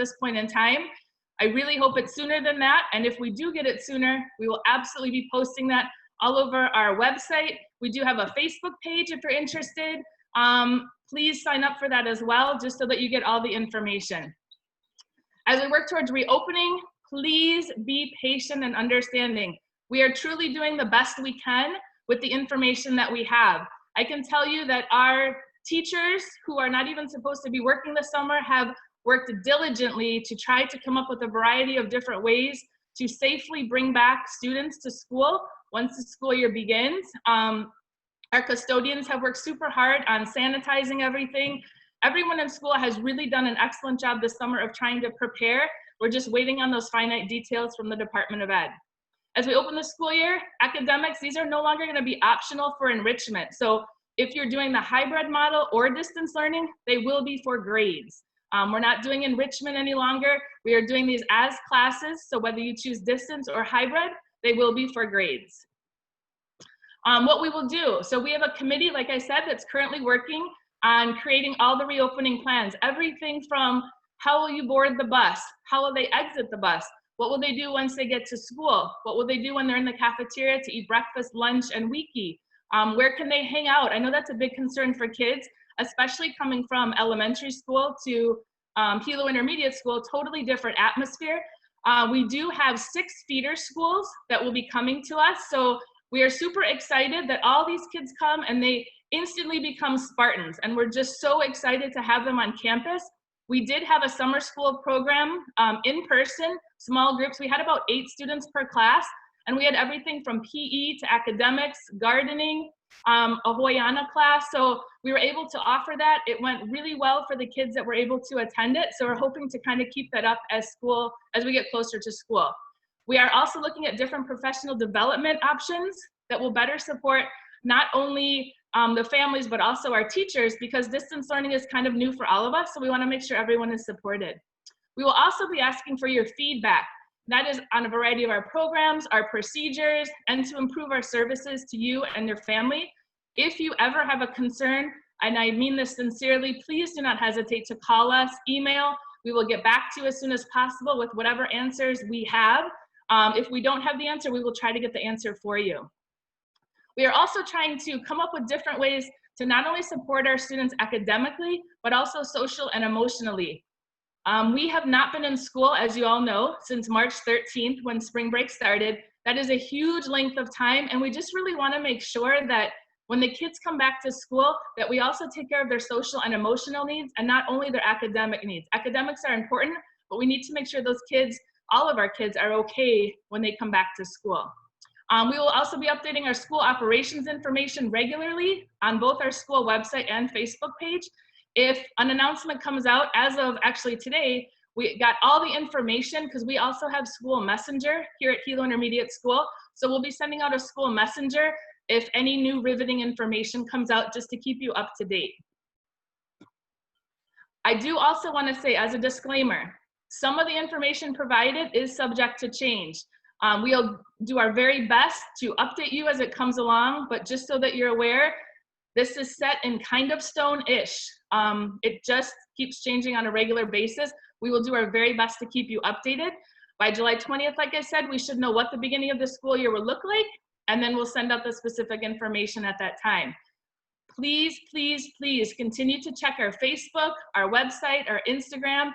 this point in time. I really hope it's sooner than that. And if we do get it sooner, we will absolutely be posting that all over our website. We do have a Facebook page if you're interested. Please sign up for that as well, just so that you get all the information. As we work towards reopening, please be patient and understanding. We are truly doing the best we can with the information that we have. I can tell you that our teachers, who are not even supposed to be working this summer, have worked diligently to try to come up with a variety of different ways to safely bring back students to school once the school year begins. Our custodians have worked super hard on sanitizing everything. Everyone in school has really done an excellent job this summer of trying to prepare. We're just waiting on those finite details from the Department of Ed. As we open the school year, academics, these are no longer gonna be optional for enrichment. So if you're doing the hybrid model or distance learning, they will be for grades. We're not doing enrichment any longer. We are doing these as classes. So whether you choose distance or hybrid, they will be for grades. What we will do, so we have a committee, like I said, that's currently working on creating all the reopening plans. Everything from how will you board the bus? How will they exit the bus? What will they do once they get to school? What will they do when they're in the cafeteria to eat breakfast, lunch, and wiki? Where can they hang out? I know that's a big concern for kids, especially coming from elementary school to Hilo Intermediate School, totally different atmosphere. We do have 6 feeder schools that will be coming to us. So we are super excited that all these kids come and they instantly become Spartans. And we're just so excited to have them on campus. We did have a summer school program in person, small groups. We had about 8 students per class. And we had everything from PE to academics, gardening, a Hoyana class. So we were able to offer that. It went really well for the kids that were able to attend it. So we're hoping to kind of keep that up as we get closer to school. We are also looking at different professional development options that will better support not only the families, but also our teachers, because distance learning is kind of new for all of us. So we want to make sure everyone is supported. We will also be asking for your feedback. That is on a variety of our programs, our procedures, and to improve our services to you and your family. If you ever have a concern, and I mean this sincerely, please do not hesitate to call us, email. We will get back to you as soon as possible with whatever answers we have. If we don't have the answer, we will try to get the answer for you. We are also trying to come up with different ways to not only support our students academically, but also social and emotionally. We have not been in school, as you all know, since March 13th when spring break started. That is a huge length of time, and we just really want to make sure that when the kids come back to school, that we also take care of their social and emotional needs and not only their academic needs. Academics are important, but we need to make sure those kids, all of our kids, are okay when they come back to school. We will also be updating our school operations information regularly on both our school website and Facebook page. If an announcement comes out, as of actually today, we got all the information because we also have school messenger here at Hilo Intermediate School. So we'll be sending out a school messenger if any new riveting information comes out, just to keep you up to date. I do also want to say, as a disclaimer, some of the information provided is subject to change. We'll do our very best to update you as it comes along, but just so that you're aware, this is set in kind of stone-ish. It just keeps changing on a regular basis. We will do our very best to keep you updated. By July 20th, like I said, we should know what the beginning of the school year will look like, and then we'll send out the specific information at that time. Please, please, please continue to check our Facebook, our website, our Instagram.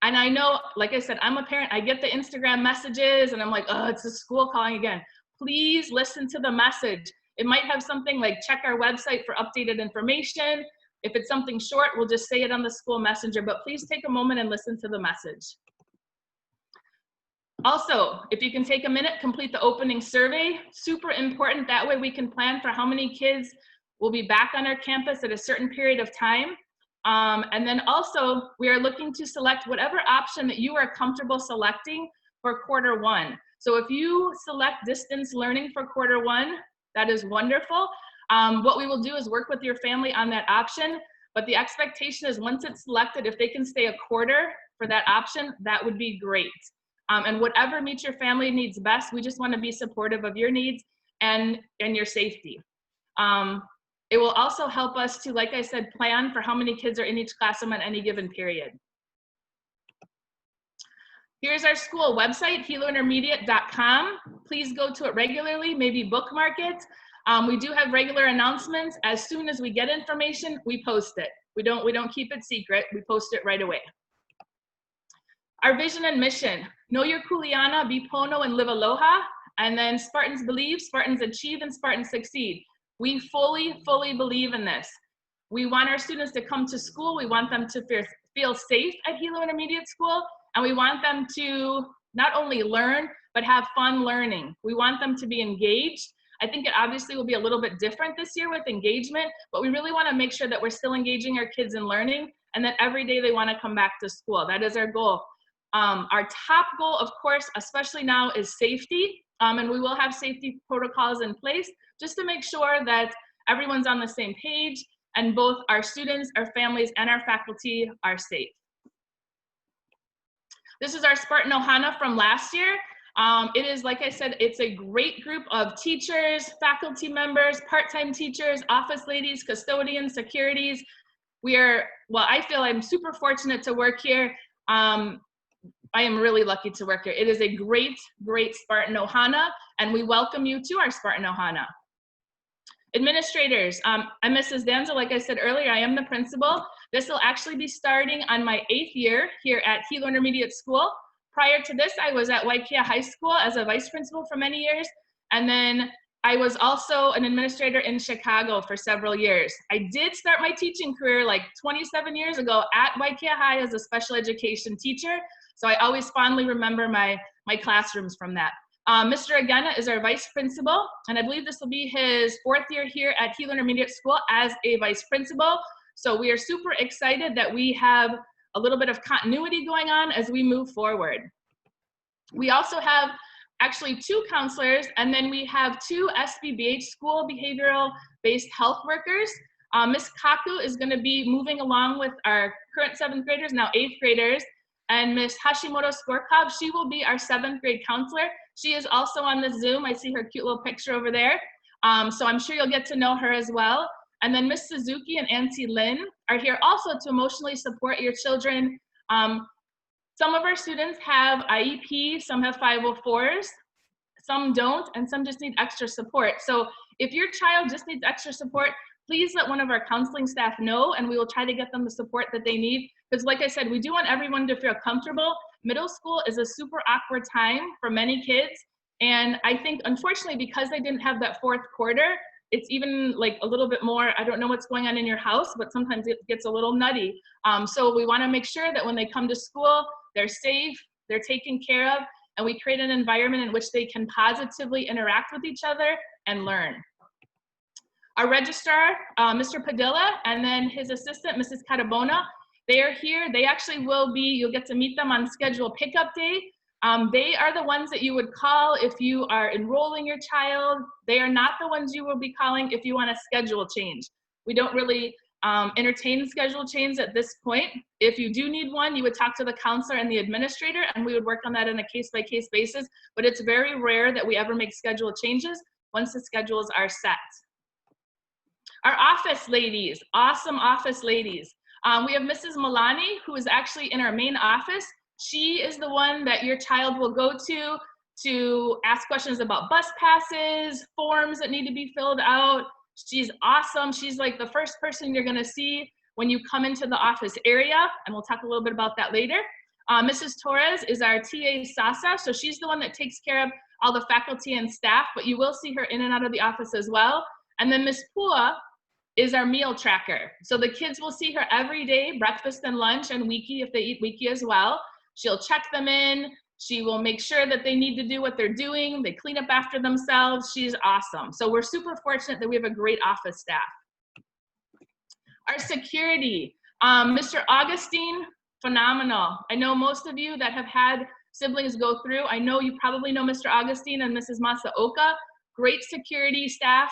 And I know, like I said, I'm a parent, I get the Instagram messages and I'm like, oh, it's the school calling again. Please listen to the message. It might have something like check our website for updated information. If it's something short, we'll just say it on the school messenger, but please take a moment and listen to the message. Also, if you can take a minute, complete the opening survey. Super important, that way we can plan for how many kids will be back on our campus at a certain period of time. And then also, we are looking to select whatever option that you are comfortable selecting for Q1. So if you select distance learning for Q1, that is wonderful. What we will do is work with your family on that option, but the expectation is once it's selected, if they can stay a quarter for that option, that would be great. And whatever meets your family needs best, we just want to be supportive of your needs and your safety. It will also help us to, like I said, plan for how many kids are in each classroom at any given period. Here's our school website, hilointermediate.com. Please go to it regularly, maybe bookmark it. We do have regular announcements. As soon as we get information, we post it. We don't keep it secret. We post it right away. Our vision and mission: know your Kuleana, be Pono, and live aloha. And then Spartans believe, Spartans achieve, and Spartans succeed. We fully believe in this. We want our students to come to school. We want them to feel safe at Hilo Intermediate School. And we want them to not only learn, but have fun learning. We want them to be engaged. I think it obviously will be a little bit different this year with engagement, but we really want to make sure that we're still engaging our kids in learning and that every day they want to come back to school. That is our goal. Our top goal, of course, especially now, is safety. And we will have safety protocols in place just to make sure that everyone's on the same page and both our students, our families, and our faculty are safe. This is our Spartan Ohana from last year. It is, like I said, it's a great group of teachers, faculty members, part-time teachers, office ladies, custodians, securities. Well, I feel I'm super fortunate to work here. I am really lucky to work here. It is a great Spartan Ohana, and we welcome you to our Spartan Ohana. Administrators, I'm Mrs. Danza. Like I said earlier, I am the principal. This will actually be starting on my 8th year here at Hilo Intermediate School. Prior to this, I was at Waikia High School as a vice principal for many years. And then I was also an administrator in Chicago for several years. I did start my teaching career like 27 years ago at Waikia High as a special education teacher. So I always fondly remember my classrooms from that. Mr. Agena is our vice principal, and I believe this will be his 4th year here at Hilo Intermediate School as a vice principal. So we are super excited that we have a little bit of continuity going on as we move forward. We also have actually 2 counselors, and then we have 2 SBBH school behavioral-based health workers. Ms. Kaku is going to be moving along with our current 7th graders, now 8th graders, and Ms. Hashimoto Skorkov, she will be our 7th grade counselor. She is also on the Zoom. I see her cute little picture over there. So I'm sure you'll get to know her as well. And then Ms. Suzuki and Auntie Lynn are here also to emotionally support your children. Some of our students have IEP, some have 504s, some don't, and some just need extra support. So if your child just needs extra support, please let one of our counseling staff know, and we will try to get them the support that they need. Because like I said, we do want everyone to feel comfortable. Middle school is a super awkward time for many kids. And I think, unfortunately, because they didn't have that 4th quarter, it's even like a little bit more, I don't know what's going on in your house, but sometimes it gets a little nutty. So we want to make sure that when they come to school, they're safe, they're taken care of, and we create an environment in which they can positively interact with each other and learn. Our registrar, Mr. Padilla, and then his assistant, Mrs. Catabona, they are here. They actually will be, you'll get to meet them on schedule pickup day. They are the ones that you would call if you are enrolling your child. They are not the ones you will be calling if you want a schedule change. We don't really entertain schedule change at this point. If you do need one, you would talk to the counselor and the administrator, and we would work on that on a case-by-case basis. But it's very rare that we ever make schedule changes once the schedules are set. Our office ladies, awesome office ladies. We have Mrs. Milani, who is actually in our main office. She is the one that your child will go to ask questions about bus passes, forms that need to be filled out. She's awesome. She's like the first person you're gonna see when you come into the office area, and we'll talk a little bit about that later. Mrs. Torres is our TA Sasa, so she's the one that takes care of all the faculty and staff, but you will see her in and out of the office as well. And then Ms. Pua is our meal tracker. So the kids will see her every day, breakfast and lunch, and Wiki if they eat Wiki as well. She'll check them in. She will make sure that they need to do what they're doing. They clean up after themselves. She's awesome. So we're super fortunate that we have a great office staff. Our security, Mr. Augustine, phenomenal. I know most of you that have had siblings go through, I know you probably know Mr. Augustine and Mrs. Masaoka, great security staff.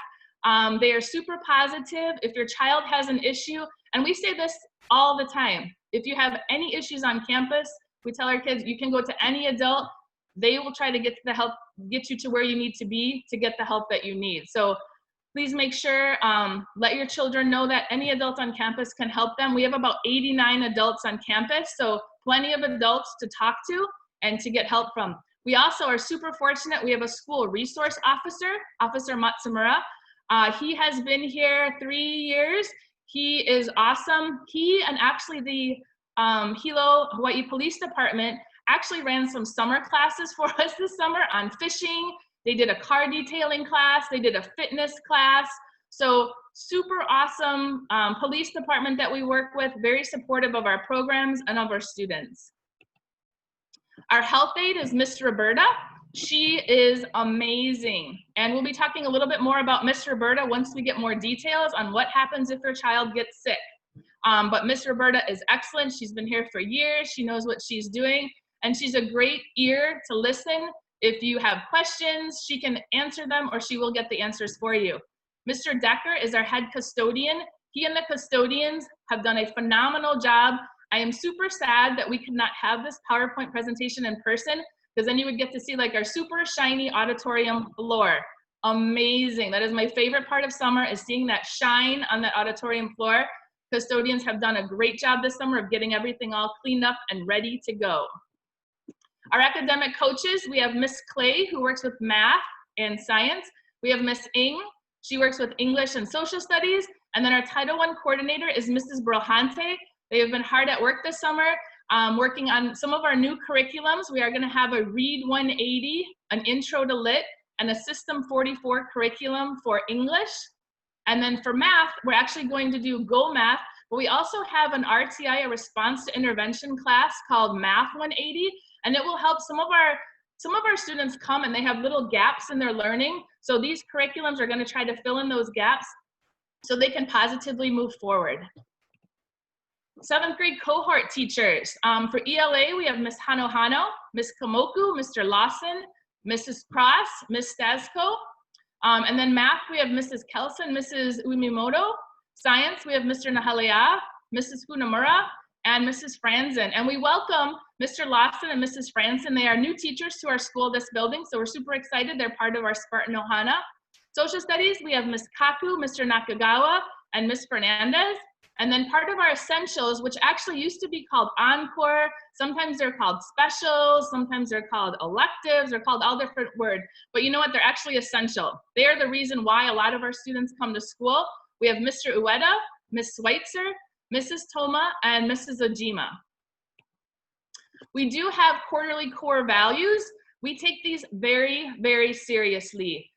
They are super positive. If your child has an issue, and we say this all the time, if you have any issues on campus, we tell our kids, you can go to any adult. They will try to get you to where you need to be to get the help that you need. So please make sure, let your children know that any adult on campus can help them. We have about 89 adults on campus, so plenty of adults to talk to. and to get help from. We also are super fortunate. We have a school resource officer, Officer Matsumura. He has been here 3 years. He is awesome. He and actually the Hilo, Hawaii Police Department actually ran some summer classes for us this summer on fishing. They did a car detailing class. They did a fitness class. So super awesome police department that we work with, very supportive of our programs and of our students. Our health aide is Miss Roberta. She is amazing. And we'll be talking a little bit more about Miss Roberta once we get more details on what happens if your child gets sick. But Miss Roberta is excellent. She's been here for years. She knows what she's doing. And she's a great ear to listen. If you have questions, she can answer them or she will get the answers for you. Mr. Decker is our head custodian. He and the custodians have done a phenomenal job. I am super sad that we could not have this PowerPoint presentation in person, because then you would get to see like our super shiny auditorium floor. Amazing. That is my favorite part of summer, is seeing that shine on that auditorium floor. Custodians have done a great job this summer of getting everything all cleaned up and ready to go. Our academic coaches, we have Miss Clay, who works with math and science. We have Miss Ng. She works with English and social studies. And then our Title I coordinator is Mrs. Brojante. They have been hard at work this summer, working on some of our new curriculums. We are going to have a Read 180, an Intro to Lit, and a System 44 curriculum for English. And then for math, we're actually going to do Go Math, but we also have an RTI, a response to intervention class called Math 180, and it will help some of our students come and they have little gaps in their learning. So these curriculums are going to try to fill in those gaps so they can positively move forward. 7th grade cohort teachers. For ELA, we have Miss Hanohano, Miss Kamoku, Mr. Lawson, Mrs. Cross, Miss Stasko. And then math, we have Mrs. Kelson, Mrs. Umimoto. Science, we have Mr. Nahalea, Mrs. Funamura, and Mrs. Franzen. And we welcome Mr. Lawson and Mrs. Franzen. They are new teachers to our school, this building, so we're super excited. They're part of our Spartan Ohana. Social studies, we have Miss Kaku, Mr. Nakagawa, and Miss Fernandez. And then part of our essentials, which actually used to be called Encore, sometimes they're called specials, sometimes they're called electives, they're called all different words, but you know what, they're actually essential. They are the reason why a lot of our students come to school. We have Mr. Ueda, Miss Schweitzer, Mrs. Toma, and Mrs. Ojima. We do have quarterly core values. We take these very, very seriously.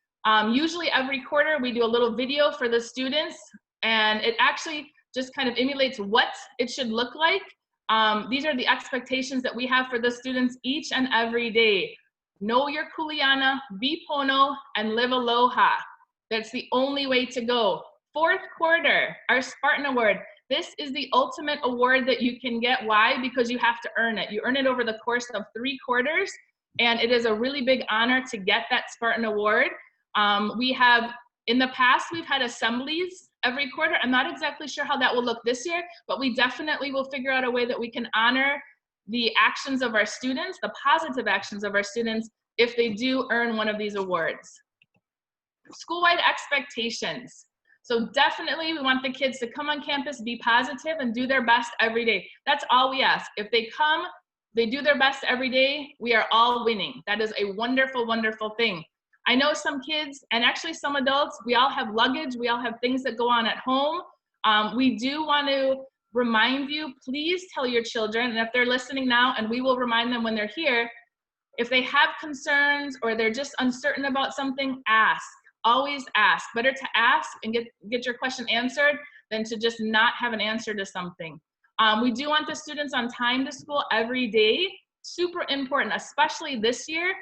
Usually every quarter we do a little video for the students, and it actually just kind of emulates what it should look like. These are the expectations that we have for the students each and every day. Know your kuleana, be pono, and live aloha. That's the only way to go. 4th quarter, our Spartan Award. This is the ultimate award that you can get. Why? Because you have to earn it. You earn it over the course of 3 quarters, and it is a really big honor to get that Spartan Award. In the past, we've had assemblies every quarter. I'm not exactly sure how that will look this year, but we definitely will figure out a way that we can honor the actions of our students, the positive actions of our students, if they do earn one of these awards. School-wide expectations. So definitely we want the kids to come on campus, be positive, and do their best every day. That's all we ask. If they come, they do their best every day, we are all winning. That is a wonderful, wonderful thing. I know some kids, and actually some adults, we all have luggage, we all have things that go on at home. We do want to remind you, please tell your children, and if they're listening now, and we will remind them when they're here, if they have concerns or they're just uncertain about something, ask. Always ask. Better to ask and get your question answered than to just not have an answer to something. We do want the students on time to school every day. Super important, especially this year.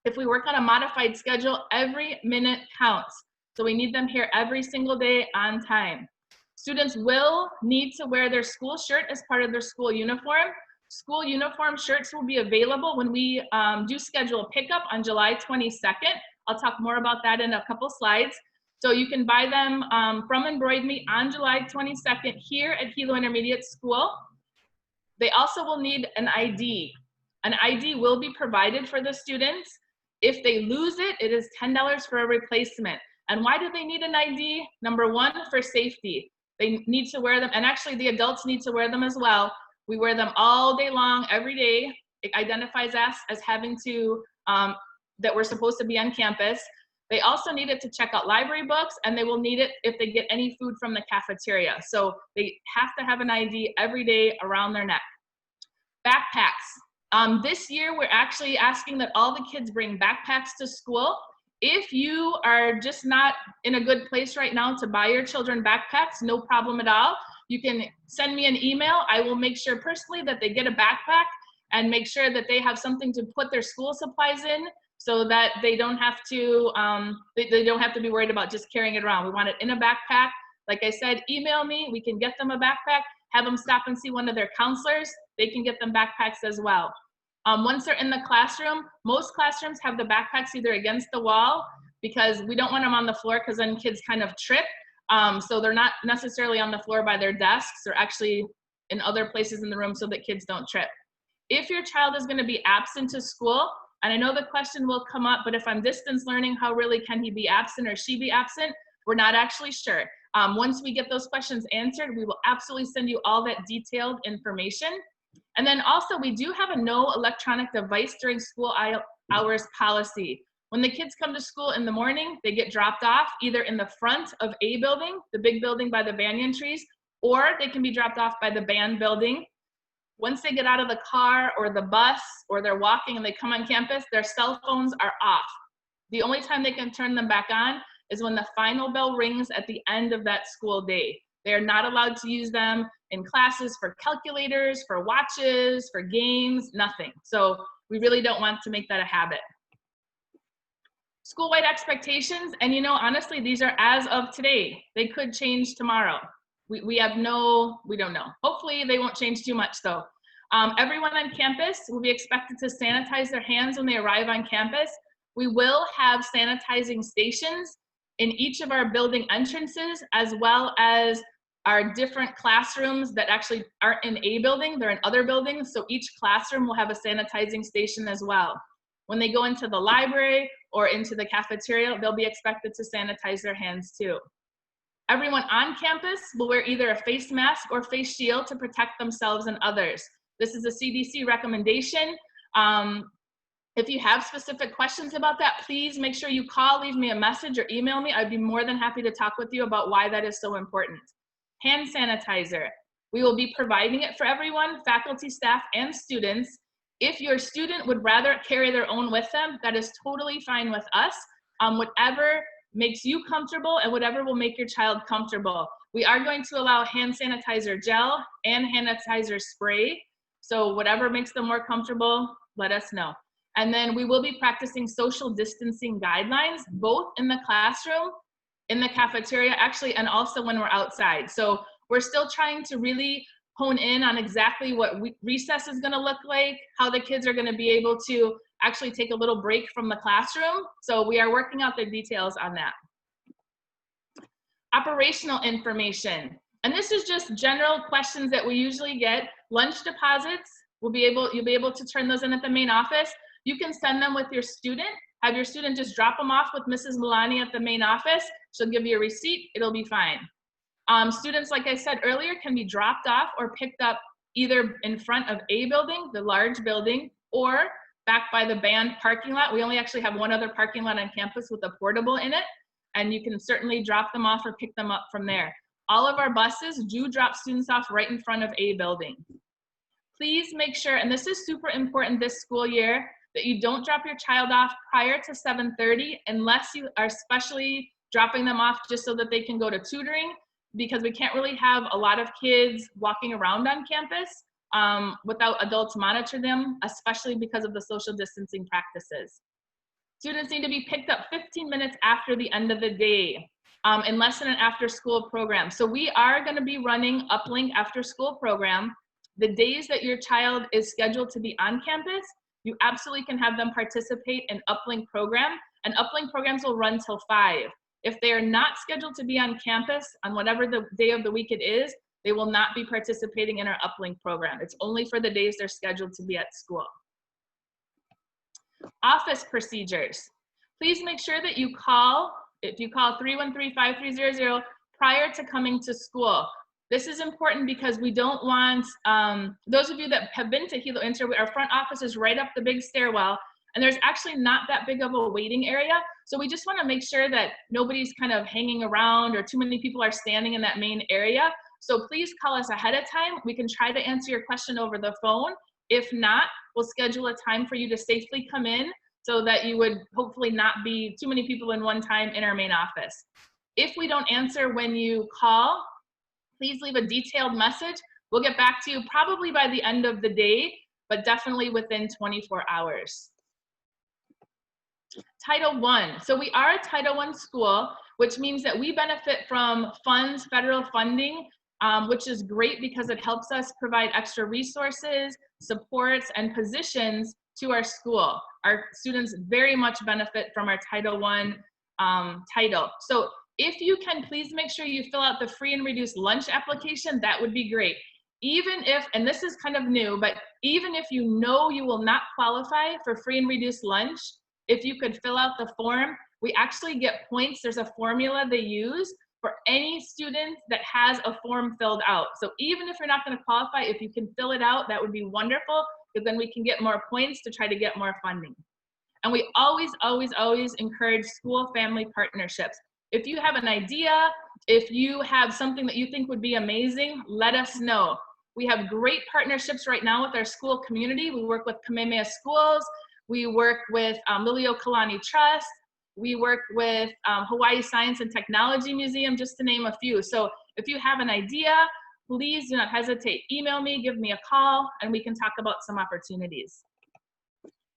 If we work on a modified schedule, every minute counts. So we need them here every single day on time. Students will need to wear their school shirt as part of their school uniform. School uniform shirts will be available when we do schedule pickup on July 22nd. I'll talk more about that in a couple slides. So you can buy them from Embroid Me on July 22nd here at Hilo Intermediate School. They also will need an ID. An ID will be provided for the students. If they lose it, it is $10 for a replacement. And why do they need an ID? Number one, for safety. They need to wear them, and actually the adults need to wear them as well. We wear them all day long, every day. it identifies us as having to, that we're supposed to be on campus. They also need it to check out library books, and they will need it if they get any food from the cafeteria. So they have to have an ID every day around their neck. Backpacks. This year, we're actually asking that all the kids bring backpacks to school. If you are just not in a good place right now to buy your children backpacks, no problem at all. You can send me an email. I will make sure personally that they get a backpack and make sure that they have something to put their school supplies in, so that they don't have to they don't have to be worried about just carrying it around. We want it in a backpack. Like I said, email me. We can get them a backpack. Have them stop and see one of their counselors. They can get them backpacks as well. Once they're in the classroom, most classrooms have the backpacks either against the wall, because we don't want them on the floor, because then kids kind of trip. So they're not necessarily on the floor by their desks. They're actually in other places in the room so that kids don't trip. If your child is going to be absent to school, and I know the question will come up, but if I'm distance learning, how really can he be absent or she be absent? We're not actually sure. Once we get those questions answered, we will absolutely send you all that detailed information. And then also, we do have a no electronic device during school hours policy. When the kids come to school in the morning, they get dropped off either in the front of A building, the big building by the banyan trees, or they can be dropped off by the band building. Once they get out of the car or the bus, or they're walking and they come on campus, their cell phones are off. The only time they can turn them back on is when the final bell rings at the end of that school day. They are not allowed to use them in classes for calculators, for watches, for games, nothing. So we really don't want to make that a habit. School-wide expectations, and honestly, these are as of today. They could change tomorrow. We don't know. Hopefully they won't change too much though. Everyone on campus will be expected to sanitize their hands when they arrive on campus. We will have sanitizing stations in each of our building entrances, as well as our different classrooms that actually aren't in a building, they're in other buildings. So each classroom will have a sanitizing station as well. When they go into the library or into the cafeteria, they'll be expected to sanitize their hands too. Everyone on campus will wear either a face mask or face shield to protect themselves and others. This is a CDC recommendation. If you have specific questions about that, please make sure you call, leave me a message, or email me. I'd be more than happy to talk with you about why that is so important. Hand sanitizer. We will be providing it for everyone, faculty, staff, and students. If your student would rather carry their own with them, that is totally fine with us. Whatever makes you comfortable and whatever will make your child comfortable. We are going to allow hand sanitizer gel and hand sanitizer spray. So whatever makes them more comfortable, let us know. And then we will be practicing social distancing guidelines, both in the classroom, in the cafeteria, actually, and also when we're outside. So we're still trying to really hone in on exactly what recess is gonna look like, how the kids are gonna be able to actually take a little break from the classroom. So we are working out the details on that. Operational information. And this is just general questions that we usually get. Lunch deposits, you'll be able to turn those in at the main office. You can send them with your student. Have your student just drop them off with Mrs. Milani at the main office. She'll give you a receipt, it'll be fine. Students, like I said earlier, can be dropped off or picked up either in front of A building, the large building, or back by the band parking lot. We only actually have one other parking lot on campus with a portable in it, and you can certainly drop them off or pick them up from there. All of our buses do drop students off right in front of A building. Please make sure, and this is super important this school year, that you don't drop your child off prior to 7:30 unless you are specially dropping them off just so that they can go to tutoring, because we can't really have a lot of kids walking around on campus without adults monitor them, especially because of the social distancing practices. Students need to be picked up 15 minutes after the end of the day, unless in an after school program. So we are gonna be running Uplink after school program. The days that your child is scheduled to be on campus, you absolutely can have them participate in Uplink program, and Uplink programs will run till 5. If they are not scheduled to be on campus on whatever the day of the week it is, they will not be participating in our Uplink program. It's only for the days they're scheduled to be at school. Office procedures. Please make sure that you call, if you call 313-5300 prior to coming to school. This is important because we don't want, those of you that have been to Hilo Inter, our front office is right up the big stairwell, and there's actually not that big of a waiting area. So we just want to make sure that nobody's kind of hanging around or too many people are standing in that main area. So please call us ahead of time. We can try to answer your question over the phone. If not, we'll schedule a time for you to safely come in so that you would hopefully not be too many people in one time in our main office. If we don't answer when you call, please leave a detailed message. We'll get back to you probably by the end of the day, but definitely within 24 hours. Title I. So we are a Title I school, which means that we benefit from funds, federal funding, which is great because it helps us provide extra resources, supports, and positions to our school. Our students very much benefit from our Title I title. So if you can, please make sure you fill out the free and reduced lunch application. That would be great. Even if, and this is kind of new, but even if you know you will not qualify for free and reduced lunch, if you could fill out the form, we actually get points. There's a formula they use for any student that has a form filled out. So even if you're not going to qualify, if you can fill it out, that would be wonderful, because then we can get more points to try to get more funding. And we always, always, always encourage school-family partnerships. If you have an idea, if you have something that you think would be amazing, let us know. We have great partnerships right now with our school community. We work with Kamehameha Schools. We work with Liliuokalani Trust. We work with Hawaii Science and Technology Museum, just to name a few. So if you have an idea, please do not hesitate. Email me, give me a call, and we can talk about some opportunities.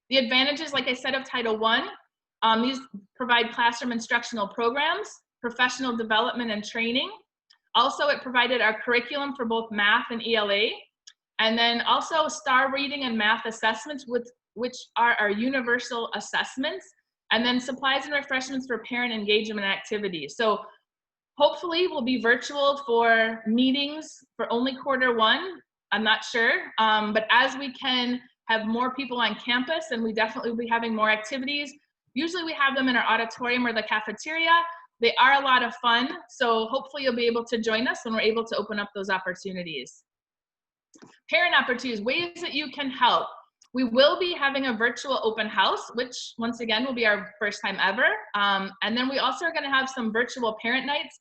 The advantages, like I said, of Title I, these provide classroom instructional programs, professional development and training. Also, it provided our curriculum for both math and ELA. And then also STAR reading and math assessments, which are our universal assessments. And then supplies and refreshments for parent engagement activities. So hopefully we'll be virtual for meetings for only Q1. I'm not sure, but as we can have more people on campus, and we definitely will be having more activities. Usually we have them in our auditorium or the cafeteria. They are a lot of fun, so hopefully you'll be able to join us when we're able to open up those opportunities. Parent opportunities, ways that you can help. We will be having a virtual open house, which once again will be our first time ever. And then we also are going to have some virtual parent nights.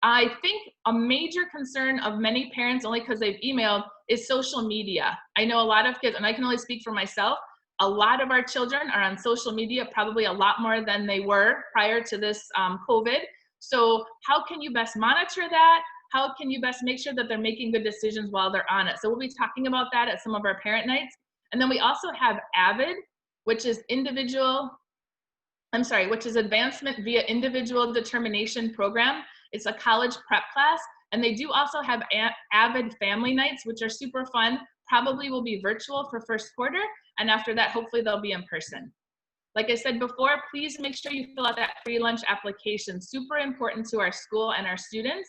I think a major concern of many parents, only because they've emailed, is social media. I know a lot of kids, and I can only speak for myself, a lot of our children are on social media, probably a lot more than they were prior to this COVID. So how can you best monitor that? How can you best make sure that they're making good decisions while they're on it? So we'll be talking about that at some of our parent nights. And then we also have AVID, which is Advancement via Individual Determination Program. It's a college prep class. And they do also have AVID family nights, which are super fun. Probably will be virtual for first quarter. And after that, hopefully they'll be in person. Like I said before, please make sure you fill out that free lunch application. Super important to our school and our students.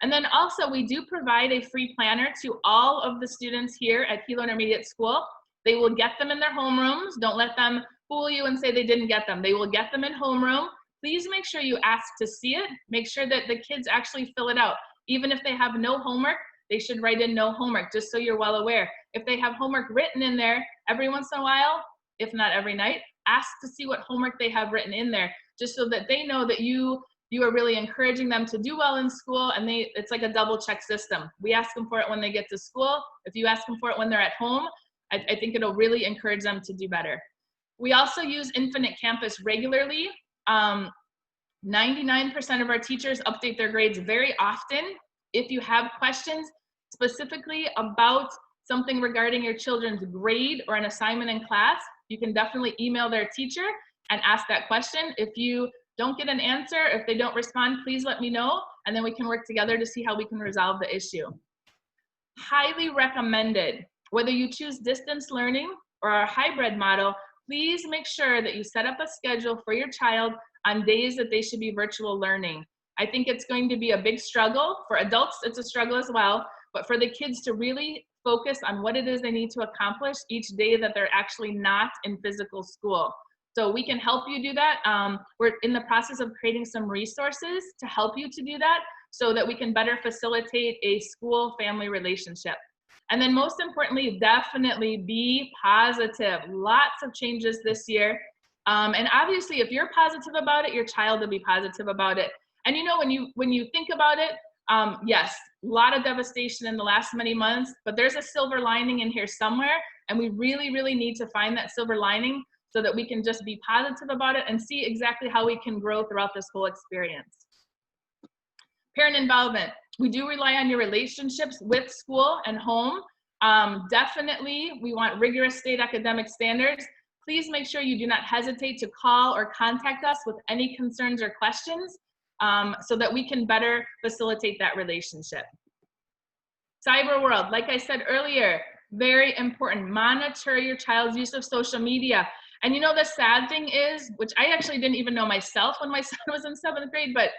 And then also we do provide a free planner to all of the students here at Hilo Intermediate School. They will get them in their homerooms. Don't let them fool you and say they didn't get them. They will get them in homeroom. Please make sure you ask to see it. Make sure that the kids actually fill it out. Even if they have no homework, they should write in no homework, just so you're well aware. If they have homework written in there, every once in a while, if not every night, ask to see what homework they have written in there, just so that they know that you are really encouraging them to do well in school, and it's like a double check system. We ask them for it when they get to school. If you ask them for it when they're at home, I think it'll really encourage them to do better. We also use Infinite Campus regularly. 99% of our teachers update their grades very often. If you have questions specifically about something regarding your children's grade or an assignment in class, you can definitely email their teacher and ask that question. If you don't get an answer, if they don't respond, please let me know, and then we can work together to see how we can resolve the issue. Highly recommended. Whether you choose distance learning or our hybrid model, please make sure that you set up a schedule for your child on days that they should be virtual learning. I think it's going to be a big struggle. For adults, it's a struggle as well, but for the kids to really focus on what it is they need to accomplish each day that they're actually not in physical school. So we can help you do that. We're in the process of creating some resources to help you to do that. so that we can better facilitate a school-family relationship. And then most importantly, definitely be positive. Lots of changes this year. And obviously, if you're positive about it, your child will be positive about it. And you know, when you think about it, yes, a lot of devastation in the last many months, but there's a silver lining in here somewhere. And we really, really need to find that silver lining so that we can just be positive about it and see exactly how we can grow throughout this whole experience. Parent involvement. We do rely on your relationships with school and home. Definitely, we want rigorous state academic standards. Please make sure you do not hesitate to call or contact us with any concerns or questions so that we can better facilitate that relationship. Cyber world, like I said earlier, very important. Monitor your child's use of social media. And you know, the sad thing is, which I actually didn't even know myself when my son was in 7th grade, but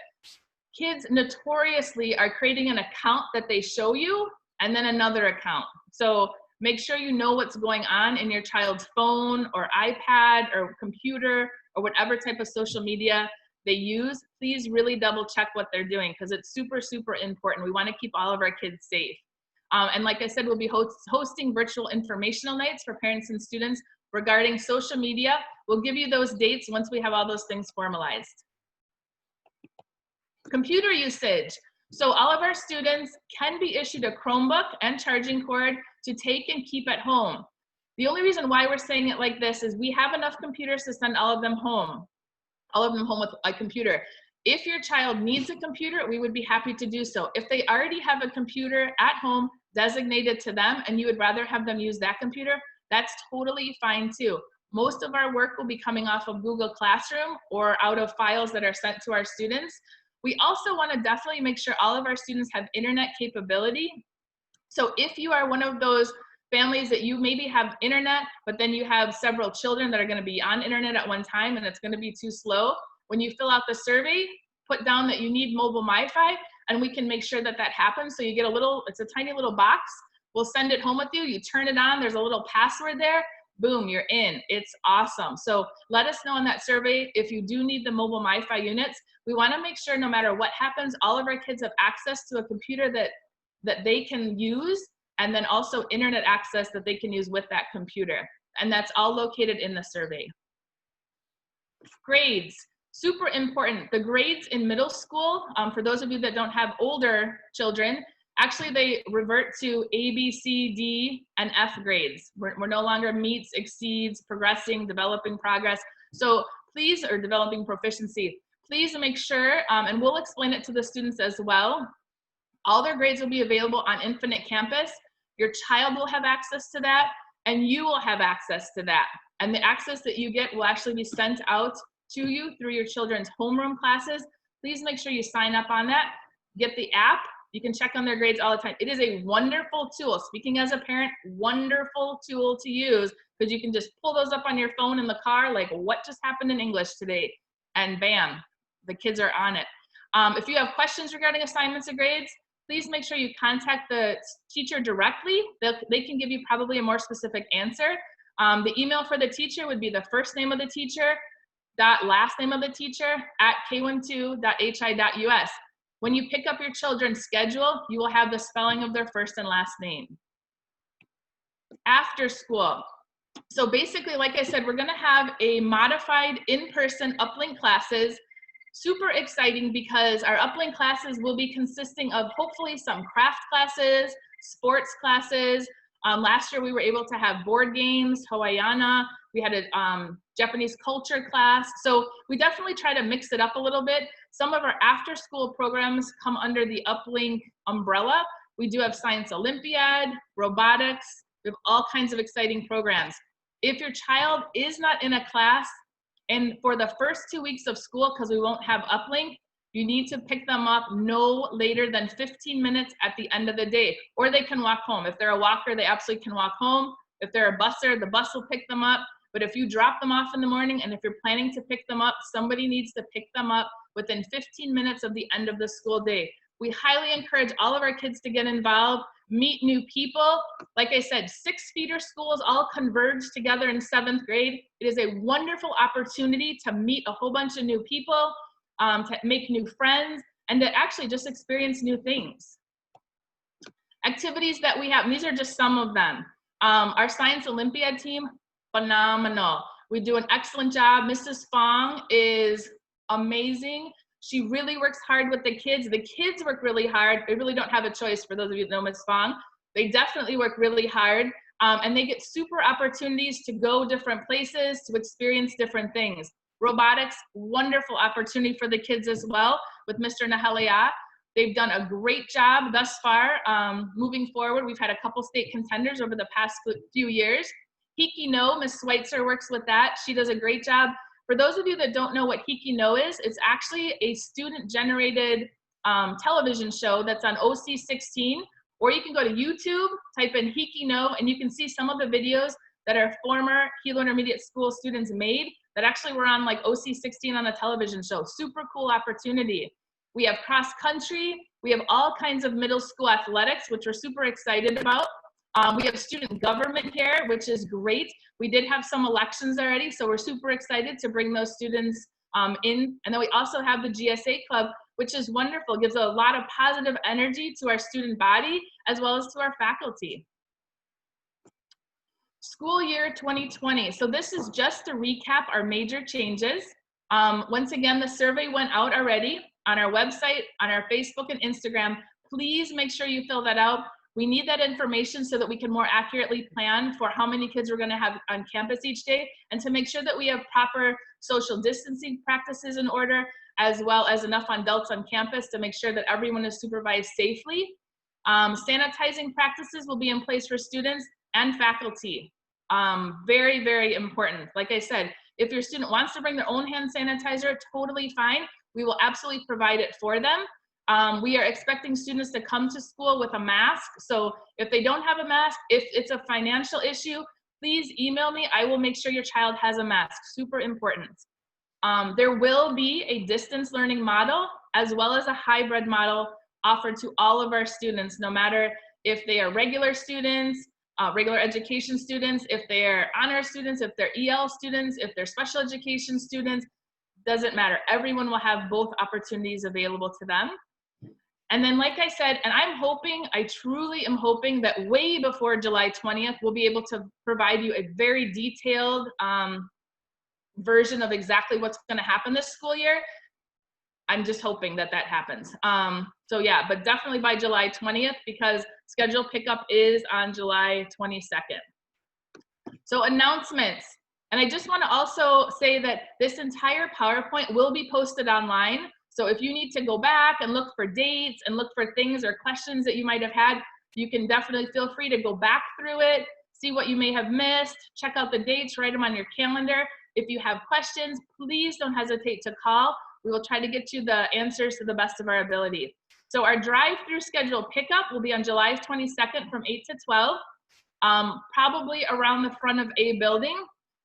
kids notoriously are creating an account that they show you and then another account. So make sure you know what's going on in your child's phone or iPad or computer or whatever type of social media they use. Please really double check what they're doing because it's super, super important. We want to keep all of our kids safe. And like I said, we'll be hosting virtual informational nights for parents and students regarding social media. We'll give you those dates once we have all those things formalized. Computer usage. So all of our students can be issued a Chromebook and charging cord to take and keep at home. The only reason why we're saying it like this is we have enough computers to send all of them home with a computer. If your child needs a computer, we would be happy to do so. If they already have a computer at home designated to them and you would rather have them use that computer, that's totally fine too. Most of our work will be coming off of Google Classroom or out of files that are sent to our students. We also want to definitely make sure all of our students have internet capability. So if you are one of those families that you maybe have internet, but then you have several children that are going to be on internet at one time and it's going to be too slow, when you fill out the survey, put down that you need mobile Wi-Fi and we can make sure that that happens. So you get it's a tiny little box. We'll send it home with you. You turn it on, there's a little password there. Boom, you're in. It's awesome. So let us know in that survey if you do need the mobile Wi-Fi units. We want to make sure no matter what happens, all of our kids have access to a computer that they can use, and then also internet access that they can use with that computer. And that's all located in the survey. Grades, super important. The grades in middle school, for those of you that don't have older children, actually they revert to A, B, C, D, and F grades. We're no longer meets, exceeds, progressing, developing progress. So please, or developing proficiency, please make sure, and we'll explain it to the students as well, all their grades will be available on Infinite Campus. Your child will have access to that, and you will have access to that. And the access that you get will actually be sent out to you through your children's homeroom classes. Please make sure you sign up on that. Get the app. You can check on their grades all the time. It is a wonderful tool. Speaking as a parent, wonderful tool to use because you can just pull those up on your phone in the car, like what just happened in English today? And bam, the kids are on it. If you have questions regarding assignments or grades, please make sure you contact the teacher directly. They can give you probably a more specific answer. The email for the teacher would be the first name of the teacher, last name of the teacher at k12.hi.us. When you pick up your children's schedule, you will have the spelling of their first and last name. After school. So basically, like I said, we're gonna have a modified in-person uplink classes. Super exciting because our uplink classes will be consisting of hopefully some craft classes, sports classes. Last year we were able to have board games, Hawaiiana. We had a Japanese culture class. So we definitely try to mix it up a little bit. Some of our after school programs come under the uplink umbrella. We do have Science Olympiad, robotics. We have all kinds of exciting programs. If your child is not in a class, and for the first 2 weeks of school, because we won't have uplink, you need to pick them up no later than 15 minutes at the end of the day, or they can walk home. If they're a walker, they absolutely can walk home. If they're a busser, the bus will pick them up. But if you drop them off in the morning, and if you're planning to pick them up, somebody needs to pick them up within 15 minutes of the end of the school day. We highly encourage all of our kids to get involved, meet new people. Like I said, 6 feeder schools all converge together in 7th grade. It is a wonderful opportunity to meet a whole bunch of new people, to make new friends. and to actually just experience new things. Activities that we have, and these are just some of them. Our Science Olympiad team, phenomenal. We do an excellent job. Mrs. Fong is amazing. She really works hard with the kids. The kids work really hard. They really don't have a choice, for those of you that know Ms. Fong. They definitely work really hard, and they get super opportunities to go different places, to experience different things. Robotics, wonderful opportunity for the kids as well with Mr. Nahalia. They've done a great job thus far. Moving forward, we've had a couple state contenders over the past few years. Hiki No, Ms. Schweitzer works with that. She does a great job. For those of you that don't know what Hiki No is, it's actually a student-generated television show that's on OC16, or you can go to YouTube, type in Hiki No, and you can see some of the videos that our former Hilo Intermediate School students made that actually were on like OC16 on a television show. Super cool opportunity. We have cross country. We have all kinds of middle school athletics, which we're super excited about. We have student government here, which is great. We did have some elections already, so we're super excited to bring those students in. And then we also have the GSA Club, which is wonderful. It gives a lot of positive energy to our student body, as well as to our faculty. School year 2020. So this is just to recap our major changes. Once again, the survey went out already on our website, on our Facebook and Instagram. Please make sure you fill that out. We need that information so that we can more accurately plan for how many kids we're gonna have on campus each day, and to make sure that we have proper social distancing practices in order, as well as enough adults on campus to make sure that everyone is supervised safely. Sanitizing practices will be in place for students and faculty. Very, very important. Like I said, if your student wants to bring their own hand sanitizer, totally fine. We will absolutely provide it for them. We are expecting students to come to school with a mask. So if they don't have a mask, if it's a financial issue, please email me. I will make sure your child has a mask. Super important. There will be a distance learning model as well as a hybrid model offered to all of our students, no matter if they are regular students, regular education students, if they're honor students, if they're EL students, if they're special education students, doesn't matter. Everyone will have both opportunities available to them. And then, like I said, and I'm hoping, I truly am hoping that way before July 20th, we'll be able to provide you a very detailed version of exactly what's gonna happen this school year. I'm just hoping that that happens. So yeah, but definitely by July 20th, because scheduled pickup is on July 22nd. So announcements. And I just wanna also say that this entire PowerPoint will be posted online. So if you need to go back and look for dates and look for things or questions that you might have had, you can definitely feel free to go back through it, see what you may have missed, check out the dates, write them on your calendar. If you have questions, please don't hesitate to call. We will try to get you the answers to the best of our ability. So our drive-through scheduled pickup will be on July 22nd from 8 to 12, probably around the front of A building.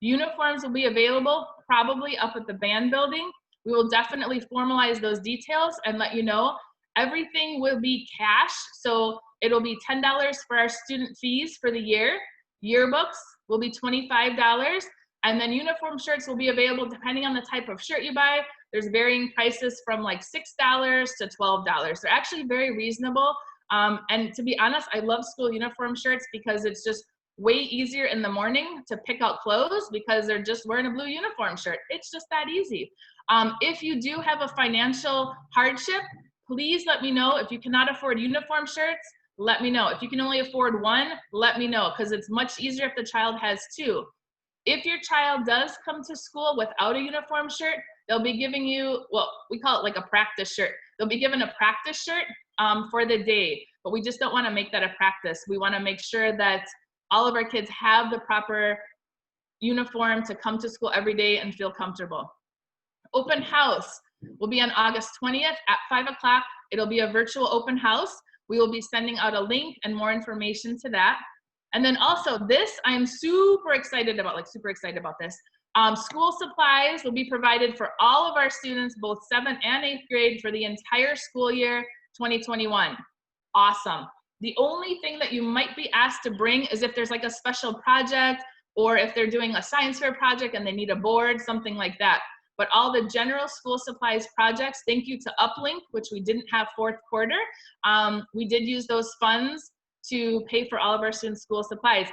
Uniforms will be available probably up at the band building. We will definitely formalize those details and let you know. Everything will be cash, so it'll be $10 for our student fees for the year. Yearbooks will be $25, and then uniform shirts will be available depending on the type of shirt you buy. There's varying prices from like $6 to $12. They're actually very reasonable. And to be honest, I love school uniform shirts because it's just way easier in the morning to pick out clothes because they're just wearing a blue uniform shirt. It's just that easy. If you do have a financial hardship, please let me know. If you cannot afford uniform shirts, let me know. If you can only afford one, let me know, because it's much easier if the child has two. If your child does come to school without a uniform shirt, they'll be giving you, well, we call it like a practice shirt. They'll be given a practice shirt for the day, but we just don't want to make that a practice. We want to make sure that all of our kids have the proper uniform to come to school every day and feel comfortable. Open house will be on August 20th at 5 o'clock. It'll be a virtual open house. We will be sending out a link and more information to that. And then also this, I am super excited about, this. School supplies will be provided for all of our students, both 7th and 8th grade, for the entire school year 2021. Awesome. The only thing that you might be asked to bring is if there's like a special project, or if they're doing a science fair project and they need a board, something like that. but all the general school supplies projects, thank you to Uplink, which we didn't have fourth quarter. We did use those funds to pay for all of our students' school supplies.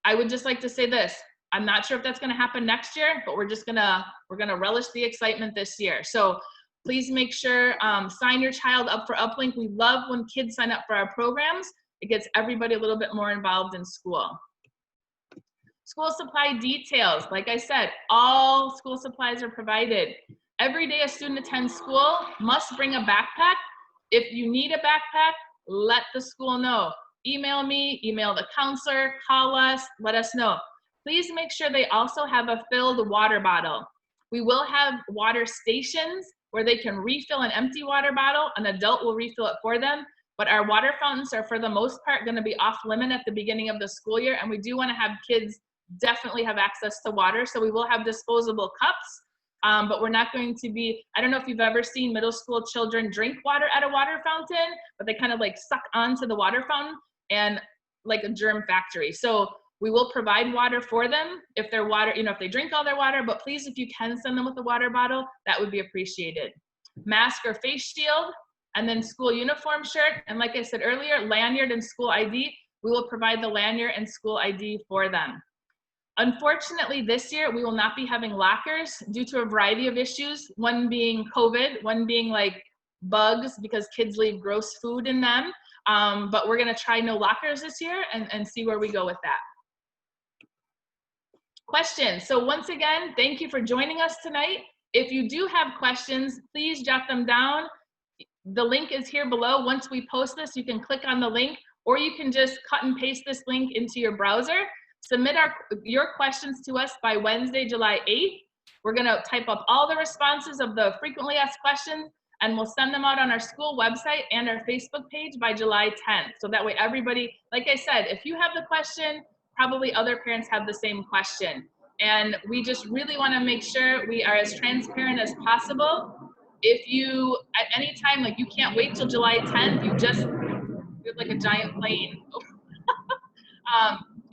I would just like to say this. I'm not sure if that's gonna happen next year, but we're gonna relish the excitement this year. So please make sure, sign your child up for Uplink. We love when kids sign up for our programs. It gets everybody a little bit more involved in school. School supply details. Like I said, all school supplies are provided. Every day a student attends school must bring a backpack. If you need a backpack, let the school know. Email me, email the counselor, call us, let us know. Please make sure they also have a filled water bottle. We will have water stations where they can refill an empty water bottle. An adult will refill it for them, but our water fountains are for the most part gonna be off limit at the beginning of the school year, and we do wanna have kids definitely have access to water. So we will have disposable cups, but we're not going to be, I don't know if you've ever seen middle school children drink water at a water fountain, but they kind of like suck onto the water fountain and like a germ factory. So we will provide water for them if their water, if they drink all their water, but please, if you can send them with a water bottle, that would be appreciated. Mask or face shield, and then school uniform shirt. And like I said earlier, lanyard and school ID, we will provide the lanyard and school ID for them. Unfortunately, this year, we will not be having lockers due to a variety of issues, one being COVID, one being like bugs because kids leave gross food in them. But we're gonna try no lockers this year and see where we go with that. Questions. So once again, thank you for joining us tonight. If you do have questions, please jot them down. The link is here below. Once we post this, you can click on the link, or you can just cut and paste this link into your browser. Submit your questions to us by Wednesday, July 8th. We're gonna type up all the responses of the frequently asked questions, and we'll send them out on our school website and our Facebook page by July 10th. So that way everybody, like I said, if you have the question, probably other parents have the same question. And we just really wanna make sure we are as transparent as possible. If you, at any time, like you can't wait till July 10th, you're like a giant plane.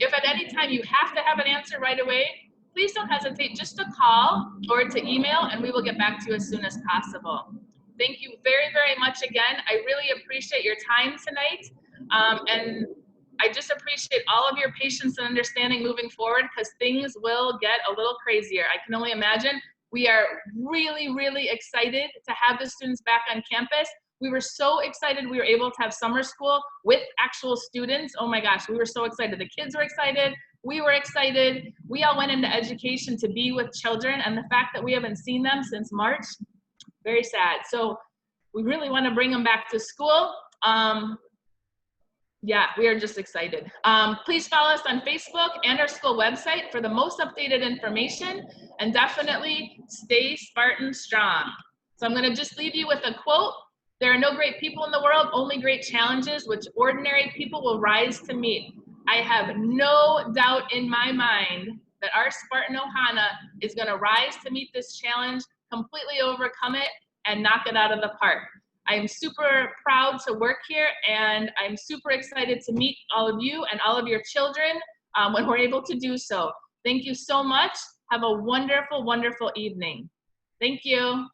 If at any time you have to have an answer right away, please don't hesitate just to call or to email, and we will get back to you as soon as possible. Thank you very, very much again. I really appreciate your time tonight. And I just appreciate all of your patience and understanding moving forward, because things will get a little crazier. I can only imagine. We are really, really excited to have the students back on campus. We were so excited we were able to have summer school with actual students. Oh my gosh, we were so excited. The kids were excited. We were excited. We all went into education to be with children, and the fact that we haven't seen them since March, very sad. So we really want to bring them back to school. Yeah, we are just excited. Please follow us on Facebook and our school website for the most updated information, and definitely stay Spartan strong. So I'm gonna just leave you with a quote. There are no great people in the world, only great challenges which ordinary people will rise to meet. I have no doubt in my mind that our Spartan Ohana is gonna rise to meet this challenge, completely overcome it, and knock it out of the park. I am super proud to work here, and I'm super excited to meet all of you and all of your children when we're able to do so. Thank you so much. Have a wonderful, wonderful evening. Thank you.